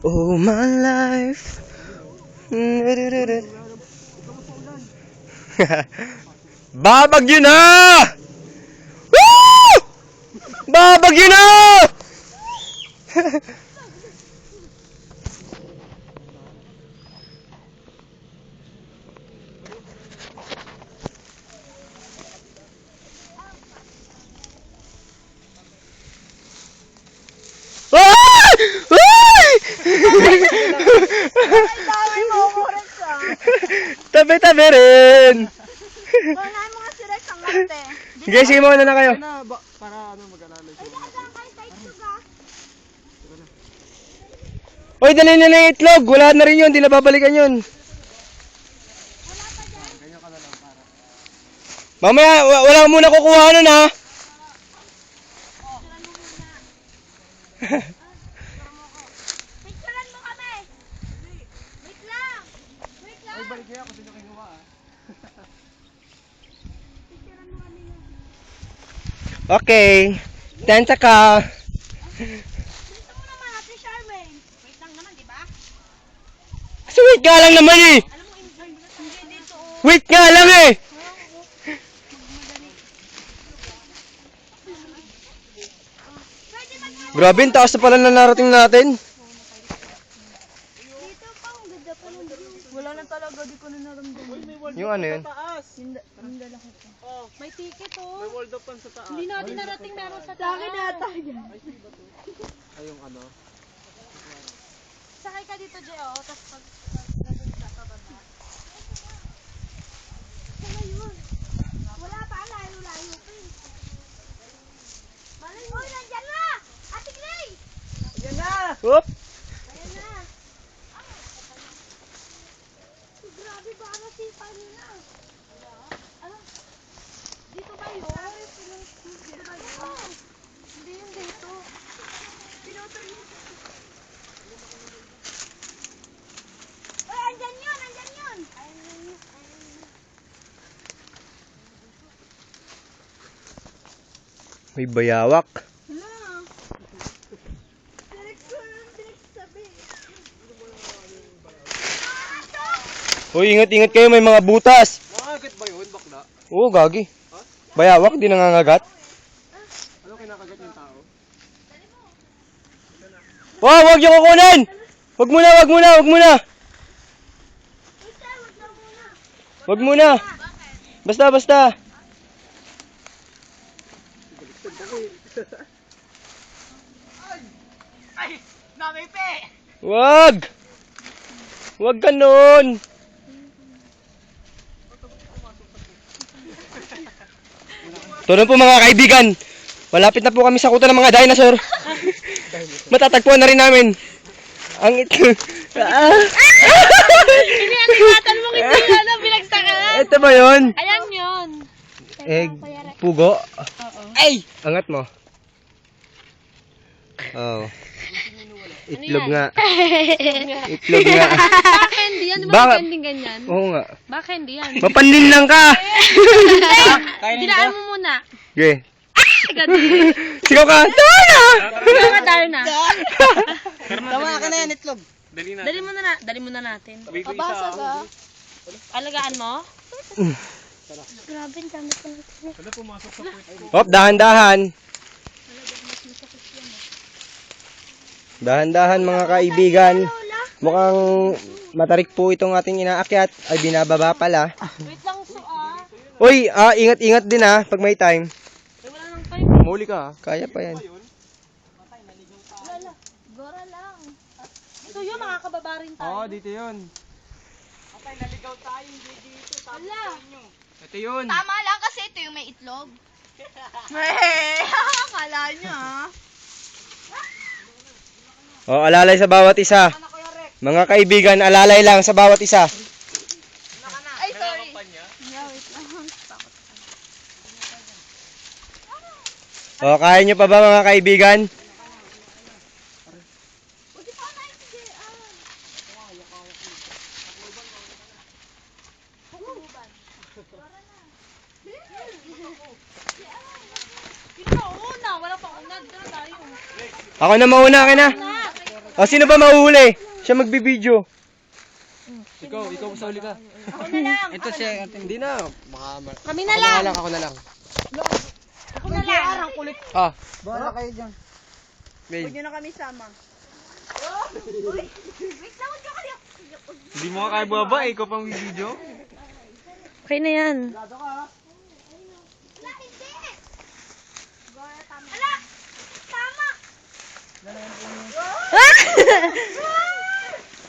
Oh my life. Babagyo na! Woo! Babagyo na! Tabi-tabi rin. Unahin mo nga si Rex ang mate. Gising mo na kayo. Para ano mag-alala siya. Oy, dali na yung itlog. Wala na rin yun. Di na babalikan yun. Mamaya, wala muna kukuha nun ha. Picturean mo kami. Wait lang. Wait lang. Ay, balik kaya kasi nakinuha ah. Picturean mo kami. Okay. Tensya ka. Dito mo naman natin, Charmaine. Wait lang naman, di ba? Kasi wait nga lang naman eh. Alam mo, hindi dito. Wait nga lang eh. Grabe, ang taas na pala na narating natin. Dito pa, ang ganda pa ng view. Wala na talaga, di ko na naramdaman. Yung ano yun? Taas. Hindala ko pa. Oh, May ticket may oh. wall up pan sa taas. Hindi natin narating meron sa taas. Laki nata yan. Ay, yung ano. Sakay ka dito, Jo. Tapos pag nandun ka, pababa. Sana yun. Wala pa, layo-layo pa eh. Malay mo. Uy, nandyan na! Ate Gray! Ayan na! Whoop. Ayan na. Grabe ba nasipa nila? Ano? Dito ba yun? Dito ba yun? Hindi yung dito. Pinotol yun. Uy, andyan yun! Andyan yun! Andyan yun. May bayawak. Hala. Direct ko yung pinagsasabi. Uy, ingat-ingat kayo, may mga butas. Nakakagat ba yun, bakla? Oo, gagi. Bayawak, di nangangagat. Ano kinakagat yung tao? Wow, wag yung kukunin! Wag muna, wag muna, wag muna! Wag muna! Basta, basta! Ay! Namipi! Wag! Wag ganun! Ito na po mga kaibigan. Malapit na po kami sa kuta ng mga dinosaur. Matatagpuan na rin namin. Ang ito. Inianimatan mo kita ano, binagsakan. Ito ba yun? Ayan yun. Pugo? Oo. Ay! Angat mo. Oh. Itlog nga. Itlog nga. Baka hindi yan. Di ba Baka- may ganyan? Oo nga. Baka hindi yan. Mapanlin lang ka! Dinaan mo muna. Okay. Ganun. Sigaw ka! Dana! Baka Darna. Tama ka na yan, itlog. Dali na. Dali mo na natin. Wait, wait, isa. Alagaan mo? Grabe, ang dami ko natin. Wala pumasok sa puwet. Hop, dahan-dahan. Dahan-dahan mga kaibigan. Mukhang matarik po itong ating inaakyat. Ay, binababa pala. Wait lang, Uy, ingat-ingat din pag may time. wala nang time. Mahuli ka Kaya pa yan. Gora lang. Ito yun, makakababa rin tayo. Oo, dito yun. Patay, naligaw tayo, hindi dito. Wala. Ito yun. Tama lang kasi ito yung may itlog. Akala nyo O, alalay sa bawat isa. Mga kaibigan, alalay lang sa bawat isa. Ay, sorry. Yeah, wait lang. O, kaya nyo pa ba mga kaibigan? Ikaw una, wala pa una. Dito na tayo. Ako na mauna, akin na. Na. O, sino ba mahuhuli? Siya magbibideo. Ikaw sa uli ka. Ako na lang. Ito siya. Hindi na. Kami na lang. Ako na lang. Ako na lang. kulit. Ah, Bahala kayo dyan. babe. Nyo na kami sama. Uy, wait lang, huwag ka kayo. Hindi mo kaya baba eh. Ikaw pang video. Okay na yan. Wala, hindi. Ala, tama.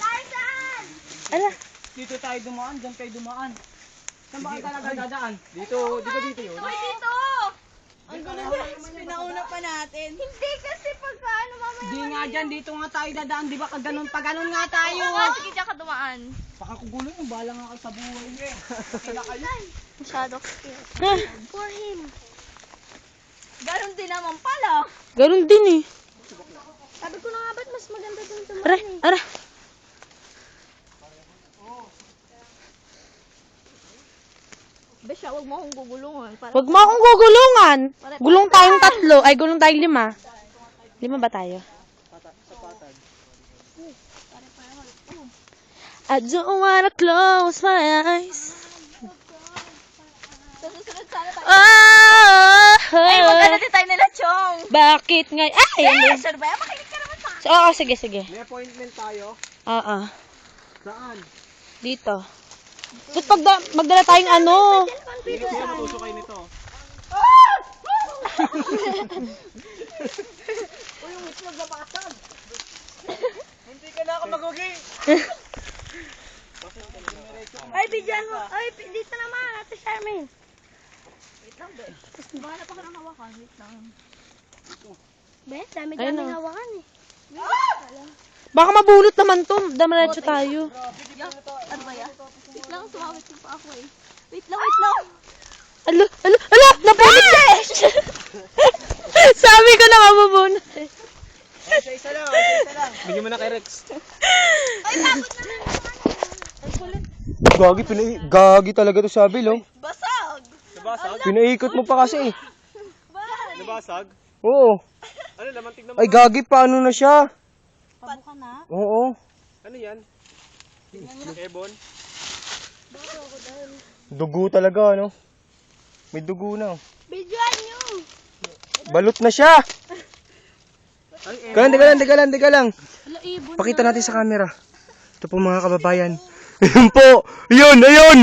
Tarzan! Ala, Dito tayo dumaan. Dyan kayo dumaan. Saan ba ka talaga dadaan? Dito yun. Uy, dito. Ang gulo pinauna pa natin. Hindi kasi pagka ano mamaya. Hindi nga dyan. Dito nga tayo dadaan. Di ba kaganon? Paganon nga tayo. Oo, sige dyan ka dumaan. Baka kugulo yung bala nga kayo sa buhay niyo eh. Kila kayo. Masyado cute. For him. Ganon din naman pala. ganun din eh. Sabi ko na nga ba't mas maganda dun sa Ara, ara. Besya, huwag mo akong gugulungan. Para Huwag mo akong gugulungan. Gulong tayong tatlo. Ay, gulong tayong 5. 5 ba tayo? I don't wanna close my eyes. sa susunod sana tayo. Oh, Ay, maganda din tayo nila, Chong. bakit nga? Ay, Eh, ano? sure ba? Makinig ka naman sa Oo, sige, sige. May appointment tayo. Oo, Saan? dito. Tapos magdala tayong ano. Hindi siya matusok kayo nito. Uy, yung itlog nabasag. Hindi ka na ako magugi. Ay, bigyan mo. Ay, dito naman, Ate Charmaine. Wait lang, be. Bahala pa ka ng hawakan. Wait lang. Be, dami-dami Ayun na. hawakan eh. Baka mabulot naman to. Damaradyo tayo. Ano ba yan? Wait lang, sumawit yung pa ako eh. Wait lang, wait lang. Ala, ala, ala! Napulot ka! Sabi ko na mabubunot eh. Isa lang. Bigyan mo na kay Rex. Ay, tapos na lang. Ang kulit. Gagi talaga to sabi, lo. Basag! Nabasag? Pinaikot mo pa kasi. Bal! Nabasag? Oo. Ano naman? Tignan mo. Ay, gagi, paano na siya? Pabo ka na? Oo. Ano yan? Ebon? Dugo talaga, ano? May dugo na. Bidyoan nyo! Balot na siya. Teka lang. Ala, ibon Pakita natin sa camera. Ito po mga kababayan. Ayun po. Ayun.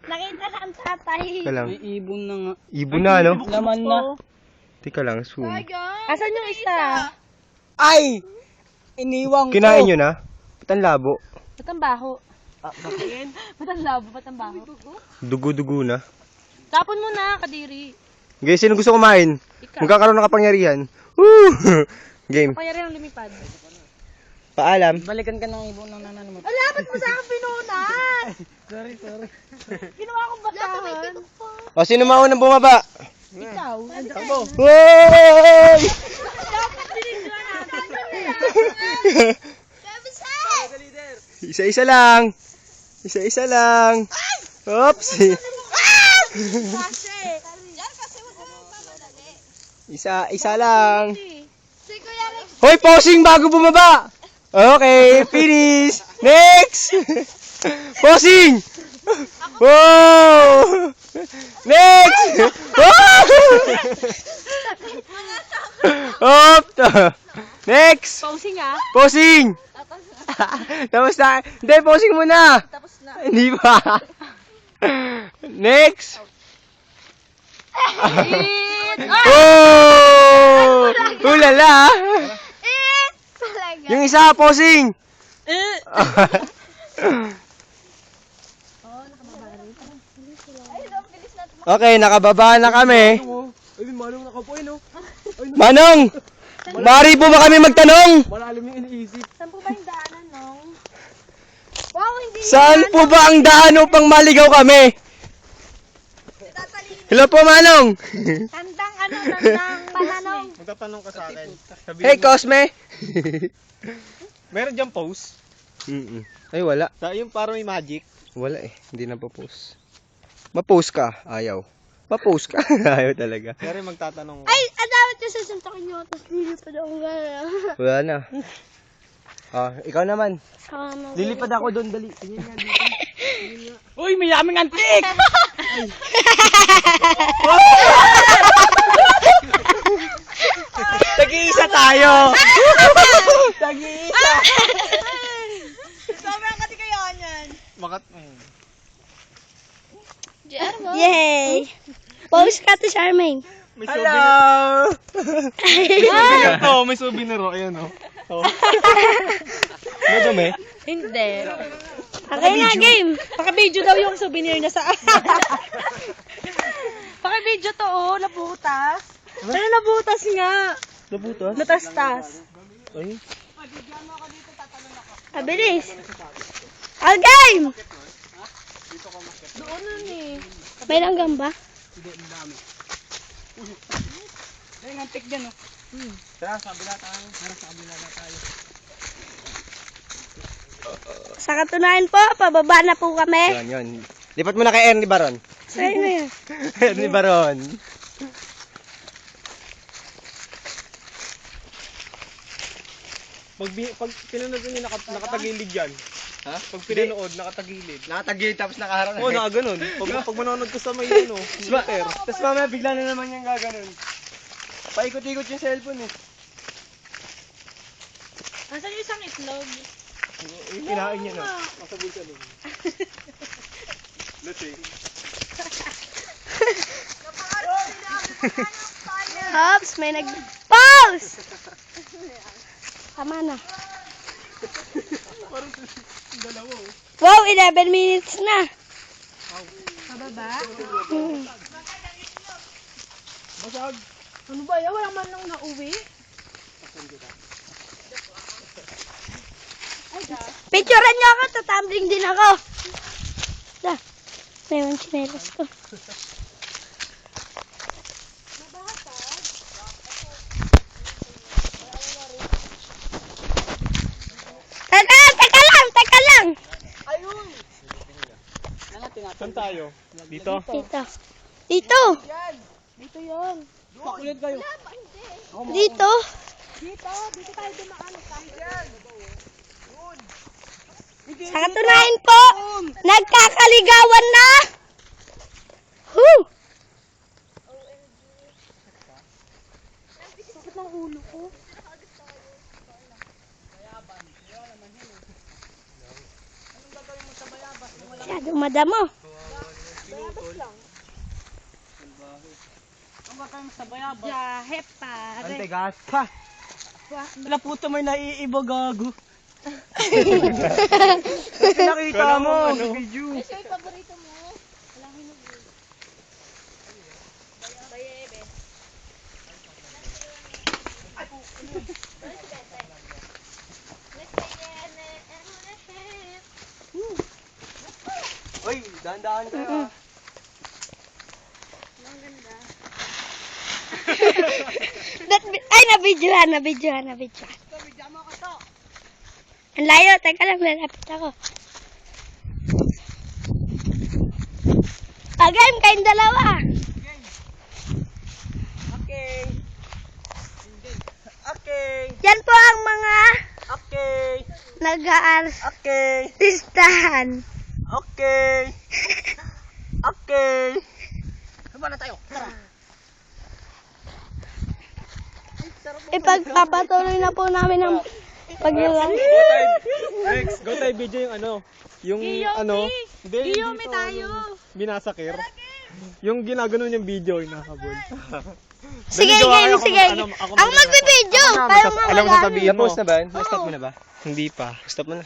Nakita na ang tatay. Teka lang. May ibon na nga. Ibon na, no? Laman na. Teka lang, zoom. Asan yung isa? Ay! Iniwang Kinain nyo na? Ba't ang labo? Ba't ang baho? Bakit? Ba't ang labo? Ba't ang baho? Dugo-dugo na. Tapon mo na, kadiri. Guys, sino gusto kumain? Ikaw. Magkakaroon ng kapangyarihan. Woo! Game. Kaya rin ang lumipad. Paalam. Balikan ka ng ibon ng nanan mo. Wala, ba't mo sa akin pinunan? Sorry. Ginawa kong basahan. O, sino maunang bumaba? Ikaw. Woy! Isa-isa lang. Oops. Isa lang. Si Kuya Rex. Hoy, posing bago bumaba. Okay, finish. Next. Posing. Wow. Next. Wow. Hop. Next. Pausing ah. Posing. Tapos na. Hindi, posing muna. Tapos na. Hindi pa. Next. Oh! Ulala. Talaga. Yung isa, posing. Ay, ang bilis natin. Okay, nakababa na kami. Ay, manong nakapoy no. Manong! Mari po ba kami magtanong? Malalim yung iniisip. Saan po ba yung daanan, no? Wow, hindi Saan po ba ang daan upang maligaw kami? tatalino. Hello po, Manong. Tandang pananong. Magtatanong ka sa akin. Hey, Cosme. Meron dyan post. Ay, wala. Yung parang may magic. Wala eh. Hindi na po-post. Ma-post ka. Ayaw. Ma-post ka. Ayaw talaga. Pero magtatanong ka. Ay, ano dapat yung sasuntokin nyo, tapos lilipad ako gano'n. Wala na. Ikaw naman. Lilipad ako doon, dali. Tingin nga dito. Uy, may aming antik! Tag-iisa tayo! Tag-iisa! Sobrang kati kayo yan. Bakit? Yay! Pause ka to Charmaine. May Hello! Souvenir to, may souvenir o. Ayan o. Madumi. Hindi. Okay na, game. Paka-video daw yung souvenir na sa... Paka-video to, oh. Nabutas. Ano nabutas nga? Nabutas? Natastas. Ay. Abilis. Game! Doon nun eh. May langgam ba? Ay, ang antik dyan o. Tara, sa kabila tayo. Sa katunayan po, pababa na po kami. Yan. Lipat mo na kay Ernie Baron. Sa'yo na yan. Ernie Baron. Pag pinanood nyo, nakatagilid yan. Ha? Pag pinanood, nakatagilid. Nakatagilid tapos nakaharap. Oo, nakaganon. Pag manonood ko sa may ano, filter. Tapos mamaya bigla na naman yung gaganon. Paikot-ikot yung cellphone eh. Asan yung isang itlog? Kinain niya na. Masabol sa loob. Lasing. Hops, may nag-pause! Tama na. Parang dalawa oh. Wow, 11 minutes na. Pababa? Basag. Ano ba yan? Walang man lang nauwi? Picturean niyo ako, tatambling din ako. Da, may mga chinelas ko. Teka lang. Saan tayo? Dito? Dito. Dito. Pakulit kayo. Dito. Sa katunayan po, nagkakaligawan na. Woo! Sakit ng ulo ko. Masyado madamo. Jahe pare. Antigas. Ha! Wala puto may naiiba gago. Nakita mo sa video. Uy, dahan-dahan kayo ah. Ay, nabidyohan. Ang layo, teka lang, lalapit ako. Game, kayong dalawa. Okay. Okay. Yan po ang mga Okay. nag-aartistahan. Okay. Okay. Saba na tayo. Tara. Ipagpapatuloy na po namin ang paglalaro. Next, go tayo video yung ano. Yung ano. Hindi, Giyomi dito, tayo. Binasakir. Yung ginaganon yung video, yung nakabol. Sige, Gawa game, kayo, sige. ako Ang magbibideo. Kayo alam mo sasabihin mo. Na-post na ba? Na-stop mo na ba? Hindi pa. Stop mo na.